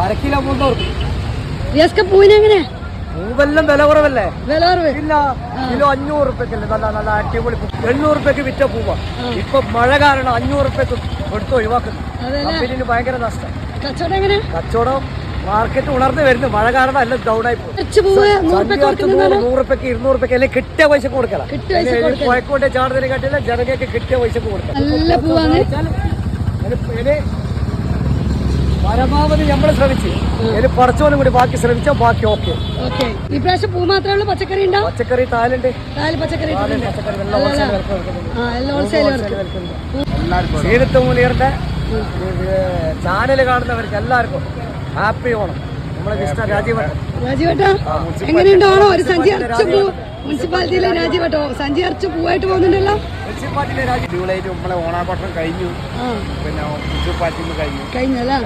അരക്കിലോ 300. പൂവിനെങ്ങനെ പൂവെല്ലാം വില കുറവല്ലേ? വില കുറവ് ഇല്ല, കിലോ 500 റുപ്യക്കല്ലേ നല്ല നല്ല അടിപൊളി പൂ. 800 റുപ്യക്ക് വിറ്റ പൂവാ. ഇപ്പൊ മഴ കാരണം 500 റുപ്യക്ക് എടുത്ത് ഒഴിവാക്കുന്നു. കമ്പനിന് ഭയങ്കര നഷ്ടം. കച്ചവടം എങ്ങനെ? കച്ചവടം മാർക്കറ്റ് ഉണർന്നു വരുന്നു. മഴ കാരണം എല്ലാം ഡൗൺ ആയി പോകും. 100 റുപ്യക്ക് 200 റുപ്യക്ക് അല്ലെങ്കിൽ കിട്ടിയ പൈസ കൊടുക്കണം. കോഴിക്കോട്ടെ ചാടുന്നതിനെ കാട്ടില്ല ജനങ്ങൾക്ക് കിട്ടിയ പൈസ കൊടുക്കണം. പരമാവധി നമ്മൾ ശ്രമിച്ചു. ഇനി പറിച്ചോലും കൂടി ബാക്കി ശ്രമിച്ചാൽ ബാക്കി ഓക്കെ. ഈ പ്രാവശ്യം പൂ മാത്രമേ ഉള്ളൂ? പച്ചക്കറി ഉണ്ടോ? പച്ചക്കറി താലുണ്ട്. സീനത്ത് മുനീറിന്റെ ചാനൽ കാണുന്നവർക്ക് എല്ലാവർക്കും ഹാപ്പി ഓണം. നമ്മളെ മിസ്റ്റർ രാജീവേട്ടാ എങ്ങനെയുണ്ടോ ഒരു സഞ്ചി അരച്ച പൂ മുനിസിപ്പാലിറ്റിയിലെ രാജീവേട്ടോ സഞ്ചി അരച്ച് പൂവായിട്ട് പോകുന്നുണ്ടല്ലോ. മുനിസിപ്പാലിറ്റിയിലെ രാജീവ് നമ്മളെ ഓണാഘോഷം കഴിഞ്ഞു. പിന്നെ മുനിസിപ്പാലിറ്റിയിൽ കഴിഞ്ഞു. കഴിഞ്ഞല്ലേ?